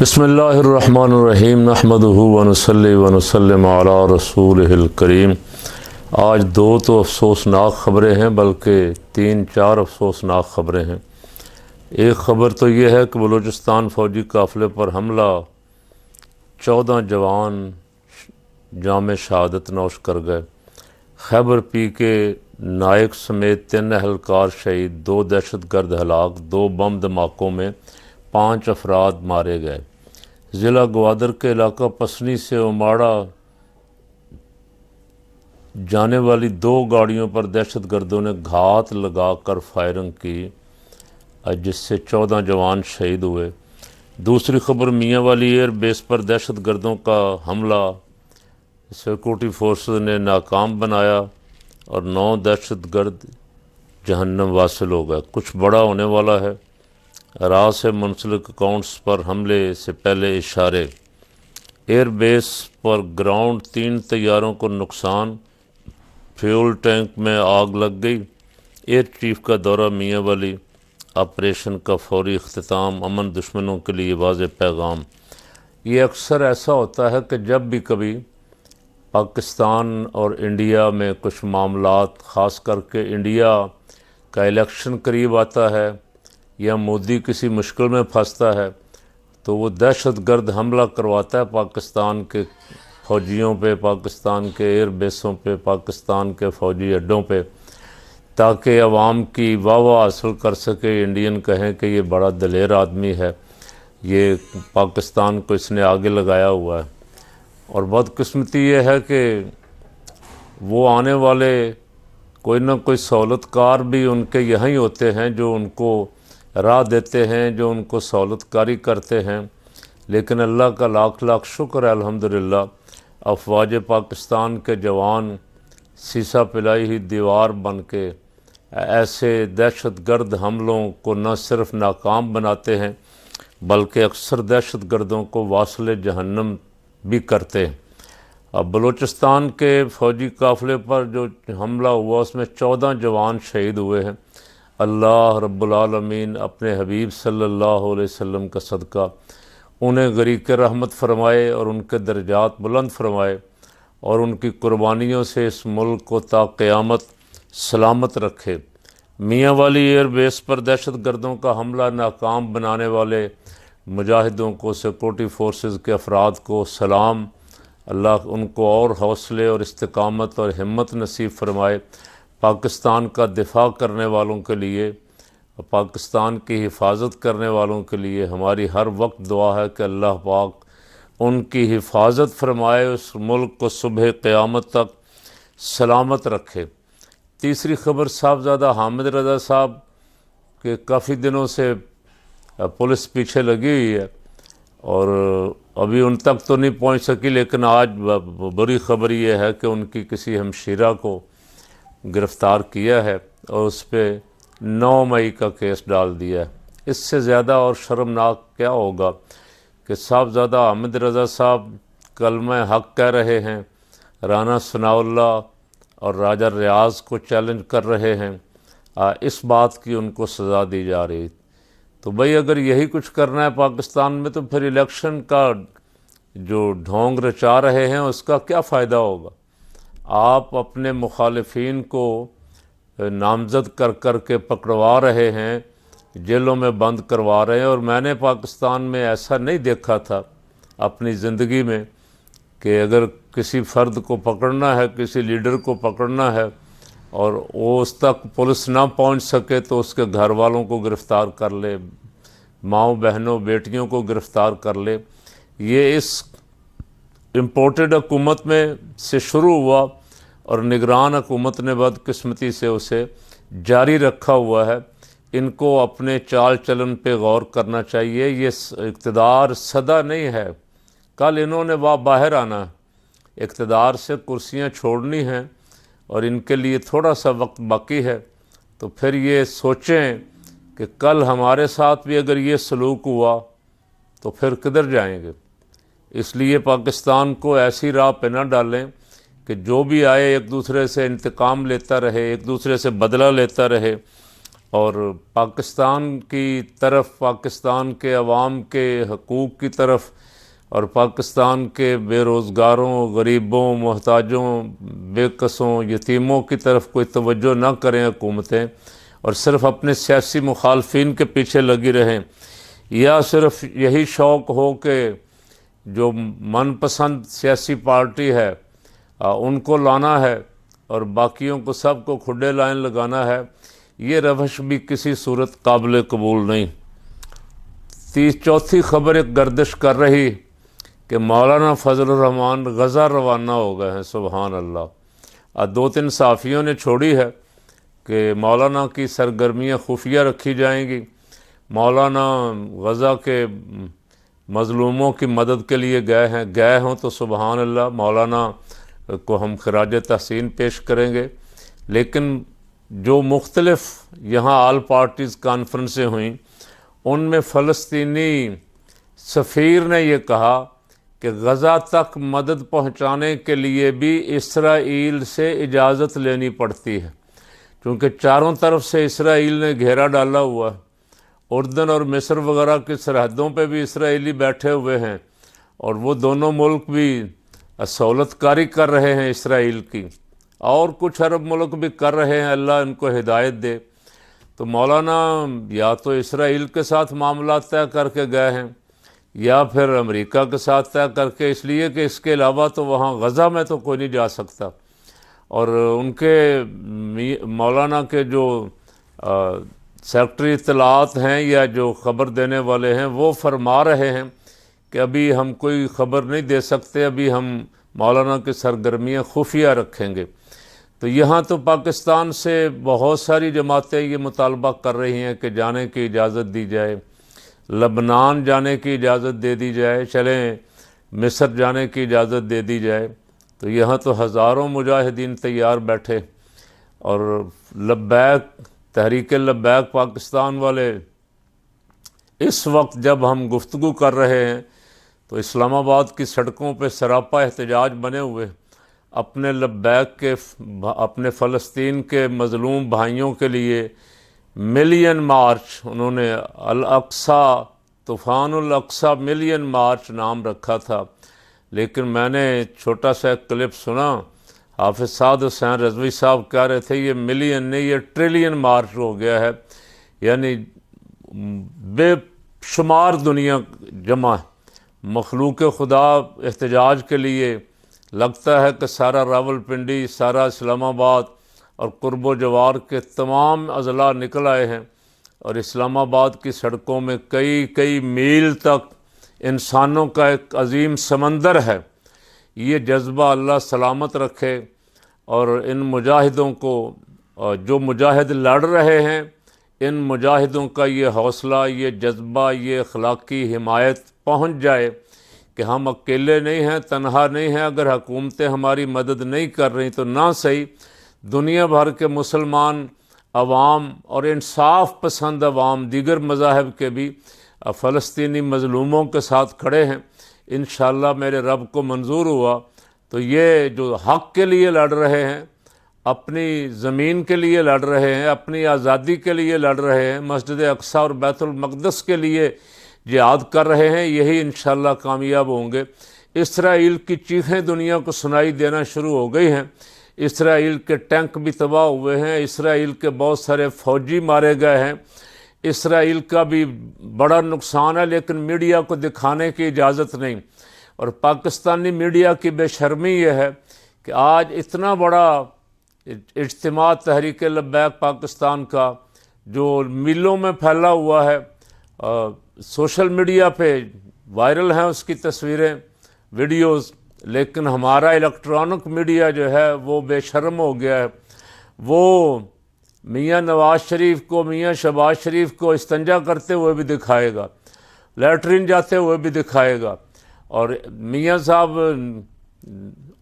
بسم اللہ الرحمن الرحیم نحمدہ ونصلی ونسلم علی رسولہ الکریم۔ آج دو تو افسوسناک خبریں ہیں، بلکہ تین چار افسوسناک خبریں ہیں۔ ایک خبر تو یہ ہے کہ بلوچستان فوجی قافلے پر حملہ، 14 جوان جام شہادت نوش کر گئے۔ خیبر پی کے نائک سمیت 3 اہلکار شہید، 2 دہشت گرد ہلاک، 2 بم دھماکوں میں 5 افراد مارے گئے۔ ضلع گوادر کے علاقہ پسنی سے اماڑہ جانے والی 2 گاڑیوں پر دہشت گردوں نے گھات لگا کر فائرنگ کی، جس سے 14 جوان شہید ہوئے۔ دوسری خبر، میاں والی ایئر بیس پر دہشت گردوں کا حملہ سیکورٹی فورسز نے ناکام بنایا اور 9 دہشت گرد جہنم واصل ہو گئے۔ کچھ بڑا ہونے والا ہے۔ راہ سے منسلک اکاؤنٹس پر حملے سے پہلے اشارے۔ ایئر بیس پر گراؤنڈ 3 طیاروں کو نقصان، فیول ٹینک میں آگ لگ گئی۔ ایئر چیف کا دورہ میاں والی، آپریشن کا فوری اختتام، امن دشمنوں کے لیے واضح پیغام۔ یہ اکثر ایسا ہوتا ہے کہ جب بھی کبھی پاکستان اور انڈیا میں کچھ معاملات، خاص کر کے انڈیا کا الیکشن قریب آتا ہے یا مودی کسی مشکل میں پھنستا ہے، تو وہ دہشت گرد حملہ کرواتا ہے پاکستان کے فوجیوں پہ، پاکستان کے ایئر بیسوں پہ، پاکستان کے فوجی اڈوں پہ، تاکہ عوام کی واہ واہ حاصل کر سکے، انڈین کہیں کہ یہ بڑا دلیر آدمی ہے، یہ پاکستان کو اس نے آگے لگایا ہوا ہے۔ اور بدقسمتی یہ ہے کہ وہ آنے والے کوئی نہ کوئی سہولت کار بھی ان کے یہاں ہی ہوتے ہیں، جو ان کو راہ دیتے ہیں، جو ان کو سہولت کاری کرتے ہیں۔ لیکن اللہ کا لاکھ لاکھ شکر ہے، الحمدللہ، افواج پاکستان کے جوان سیسا پلائی ہی دیوار بن کے ایسے دہشت گرد حملوں کو نہ صرف ناکام بناتے ہیں، بلکہ اکثر دہشت گردوں کو واصل جہنم بھی کرتے ہیں۔ اب بلوچستان کے فوجی قافلے پر جو حملہ ہوا، اس میں 14 جوان شہید ہوئے ہیں۔ اللہ رب العالمین اپنے حبیب صلی اللہ علیہ وسلم کا صدقہ انہیں غریق رحمت فرمائے اور ان کے درجات بلند فرمائے، اور ان کی قربانیوں سے اس ملک کو تا قیامت سلامت رکھے۔ میاں والی ایئر بیس پر دہشت گردوں کا حملہ ناکام بنانے والے مجاہدوں کو، سیکورٹی فورسز کے افراد کو سلام۔ اللہ ان کو اور حوصلے اور استقامت اور ہمت نصیب فرمائے۔ پاکستان کا دفاع کرنے والوں کے لیے، پاکستان کی حفاظت کرنے والوں کے لیے ہماری ہر وقت دعا ہے کہ اللہ پاک ان کی حفاظت فرمائے، اس ملک کو صبح قیامت تک سلامت رکھے۔ تیسری خبر، صاحبزادہ حامد رضا صاحب کے کافی دنوں سے پولیس پیچھے لگی ہوئی ہے اور ابھی ان تک تو نہیں پہنچ سکی، لیکن آج بری خبر یہ ہے کہ ان کی کسی ہمشیرہ کو گرفتار کیا ہے اور اس پہ 9 مئی کا کیس ڈال دیا ہے۔ اس سے زیادہ اور شرمناک کیا ہوگا کہ صاحبزادہ حامد رضا صاحب کلمہ حق کہہ رہے ہیں، رانا ثناء اللہ اور راجہ ریاض کو چیلنج کر رہے ہیں، اس بات کی ان کو سزا دی جا رہی۔ تو بھئی اگر یہی کچھ کرنا ہے پاکستان میں، تو پھر الیکشن کا جو ڈھونگ رچا رہے ہیں اس کا کیا فائدہ ہوگا؟ آپ اپنے مخالفین کو نامزد کر کر کے پکڑوا رہے ہیں، جیلوں میں بند کروا رہے ہیں، اور میں نے پاکستان میں ایسا نہیں دیکھا تھا اپنی زندگی میں کہ اگر کسی فرد کو پکڑنا ہے، کسی لیڈر کو پکڑنا ہے اور وہ اس تک پولیس نہ پہنچ سکے تو اس کے گھر والوں کو گرفتار کر لے، ماؤں بہنوں بیٹیوں کو گرفتار کر لے۔ یہ اس امپورٹڈ حکومت میں سے شروع ہوا اور نگران حکومت نے بدقسمتی سے اسے جاری رکھا ہوا ہے۔ ان کو اپنے چال چلن پہ غور کرنا چاہیے۔ یہ اقتدار سدا نہیں ہے، کل انہوں نے باہر آنا ہے، اقتدار سے کرسیاں چھوڑنی ہیں اور ان کے لیے تھوڑا سا وقت باقی ہے۔ تو پھر یہ سوچیں کہ کل ہمارے ساتھ بھی اگر یہ سلوک ہوا تو پھر کدھر جائیں گے۔ اس لیے پاکستان کو ایسی راہ پہ نہ ڈالیں کہ جو بھی آئے ایک دوسرے سے انتقام لیتا رہے، ایک دوسرے سے بدلہ لیتا رہے اور پاکستان کی طرف، پاکستان کے عوام کے حقوق کی طرف اور پاکستان کے بے روزگاروں، غریبوں، محتاجوں، بے کسوں، یتیموں کی طرف کوئی توجہ نہ کریں حکومتیں، اور صرف اپنے سیاسی مخالفین کے پیچھے لگی رہیں، یا صرف یہی شوق ہو کہ جو من پسند سیاسی پارٹی ہے ان کو لانا ہے اور باقیوں کو سب کو کھڈے لائن لگانا ہے، یہ روش بھی کسی صورت قابل قبول نہیں۔ چوتھی خبر ایک گردش کر رہی کہ مولانا فضل الرحمان غزہ روانہ ہو گئے ہیں، سبحان اللہ۔ دو تین صحافیوں نے چھوڑی ہے کہ مولانا کی سرگرمیاں خفیہ رکھی جائیں گی، مولانا غزہ کے مظلوموں کی مدد کے لیے گئے ہوں تو سبحان اللہ، مولانا کو ہم خراج تحسین پیش کریں گے۔ لیکن جو مختلف یہاں آل پارٹیز کانفرنسیں ہوئیں، ان میں فلسطینی سفیر نے یہ کہا کہ غزہ تک مدد پہنچانے کے لیے بھی اسرائیل سے اجازت لینی پڑتی ہے، کیونکہ چاروں طرف سے اسرائیل نے گھیرا ڈالا ہوا ہے۔ اردن اور مصر وغیرہ کی سرحدوں پہ بھی اسرائیلی بیٹھے ہوئے ہیں، اور وہ دونوں ملک بھی سہولت کاری کر رہے ہیں اسرائیل کی، اور کچھ عرب ملک بھی کر رہے ہیں، اللہ ان کو ہدایت دے۔ تو مولانا یا تو اسرائیل کے ساتھ معاملات طے کر کے گئے ہیں، یا پھر امریکہ کے ساتھ طے کر کے، اس لیے کہ اس کے علاوہ تو وہاں غزہ میں تو کوئی نہیں جا سکتا۔ اور ان کے مولانا کے جو سیکرٹری اطلاعات ہیں یا جو خبر دینے والے ہیں، وہ فرما رہے ہیں کہ ابھی ہم کوئی خبر نہیں دے سکتے، ابھی ہم مولانا کی سرگرمیاں خفیہ رکھیں گے۔ تو یہاں تو پاکستان سے بہت ساری جماعتیں یہ مطالبہ کر رہی ہیں کہ جانے کی اجازت دی جائے، لبنان جانے کی اجازت دے دی جائے، چلیں مصر جانے کی اجازت دے دی جائے۔ تو یہاں تو ہزاروں مجاہدین تیار بیٹھے، اور لبیک، تحریک لبیک پاکستان والے اس وقت جب ہم گفتگو کر رہے ہیں تو اسلام آباد کی سڑکوں پہ سراپا احتجاج بنے ہوئے، اپنے لبیک کے، اپنے فلسطین کے مظلوم بھائیوں کے لیے ملین مارچ، انہوں نے الاقصی، طوفان الاقصی ملین مارچ نام رکھا تھا۔ لیکن میں نے چھوٹا سا ایک کلپ سنا، حافظ سعد حسین رضوی صاحب کہہ رہے تھے یہ ملین نہیں، یہ ٹریلین مارچ ہو گیا ہے، یعنی بے شمار دنیا جمع ہے۔ مخلوق خدا احتجاج کے لیے لگتا ہے کہ سارا راولپنڈی، سارا اسلام آباد اور قرب و جوار کے تمام اضلاع نکل آئے ہیں، اور اسلام آباد کی سڑکوں میں کئی میل تک انسانوں کا ایک عظیم سمندر ہے۔ یہ جذبہ اللہ سلامت رکھے، اور ان مجاہدوں کو، جو مجاہد لڑ رہے ہیں، ان مجاہدوں کا یہ حوصلہ، یہ جذبہ، یہ اخلاقی حمایت پہنچ جائے کہ ہم اکیلے نہیں ہیں، تنہا نہیں ہیں۔ اگر حکومتیں ہماری مدد نہیں کر رہی تو نہ صحیح، دنیا بھر کے مسلمان عوام اور انصاف پسند عوام دیگر مذاہب کے بھی فلسطینی مظلوموں کے ساتھ کھڑے ہیں۔ انشاءاللہ میرے رب کو منظور ہوا تو یہ جو حق کے لیے لڑ رہے ہیں، اپنی زمین کے لیے لڑ رہے ہیں، اپنی آزادی کے لیے لڑ رہے ہیں، مسجد اقصی اور بیت المقدس کے لیے جہاد کر رہے ہیں، یہی انشاءاللہ کامیاب ہوں گے۔ اسرائیل کی چیخیں دنیا کو سنائی دینا شروع ہو گئی ہیں، اسرائیل کے ٹینک بھی تباہ ہوئے ہیں، اسرائیل کے بہت سارے فوجی مارے گئے ہیں، اسرائیل کا بھی بڑا نقصان ہے، لیکن میڈیا کو دکھانے کی اجازت نہیں۔ اور پاکستانی میڈیا کی بے شرمی یہ ہے کہ آج اتنا بڑا اجتماع تحریک لبیک پاکستان کا جو میلوں میں پھیلا ہوا ہے، سوشل میڈیا پہ وائرل ہیں اس کی تصویریں، ویڈیوز، لیکن ہمارا الیکٹرانک میڈیا جو ہے وہ بے شرم ہو گیا ہے۔ وہ میاں نواز شریف کو، میاں شہباز شریف کو استنجا کرتے ہوئے بھی دکھائے گا، لیٹرین جاتے ہوئے بھی دکھائے گا، اور میاں صاحب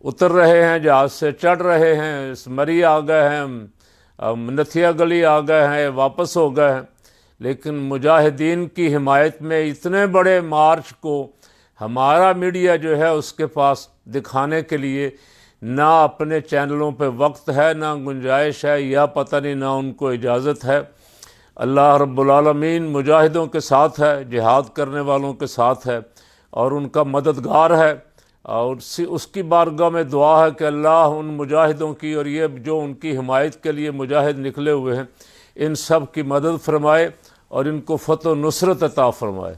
اتر رہے ہیں، جہاز سے چڑھ رہے ہیں، مری آ گئے ہیں، نتھیا گلی آ گئے ہیں، واپس ہو گئے ہیں۔ لیکن مجاہدین کی حمایت میں اتنے بڑے مارچ کو ہمارا میڈیا جو ہے اس کے پاس دکھانے کے لیے نہ اپنے چینلوں پہ وقت ہے، نہ گنجائش ہے، یا پتہ نہیں نہ ان کو اجازت ہے۔ اللہ رب العالمین مجاہدوں کے ساتھ ہے، جہاد کرنے والوں کے ساتھ ہے اور ان کا مددگار ہے، اور اس کی بارگاہ میں دعا ہے کہ اللہ ان مجاہدوں کی اور یہ جو ان کی حمایت کے لیے مجاہد نکلے ہوئے ہیں ان سب کی مدد فرمائے اور ان کو فتح و نصرت عطا فرمائے۔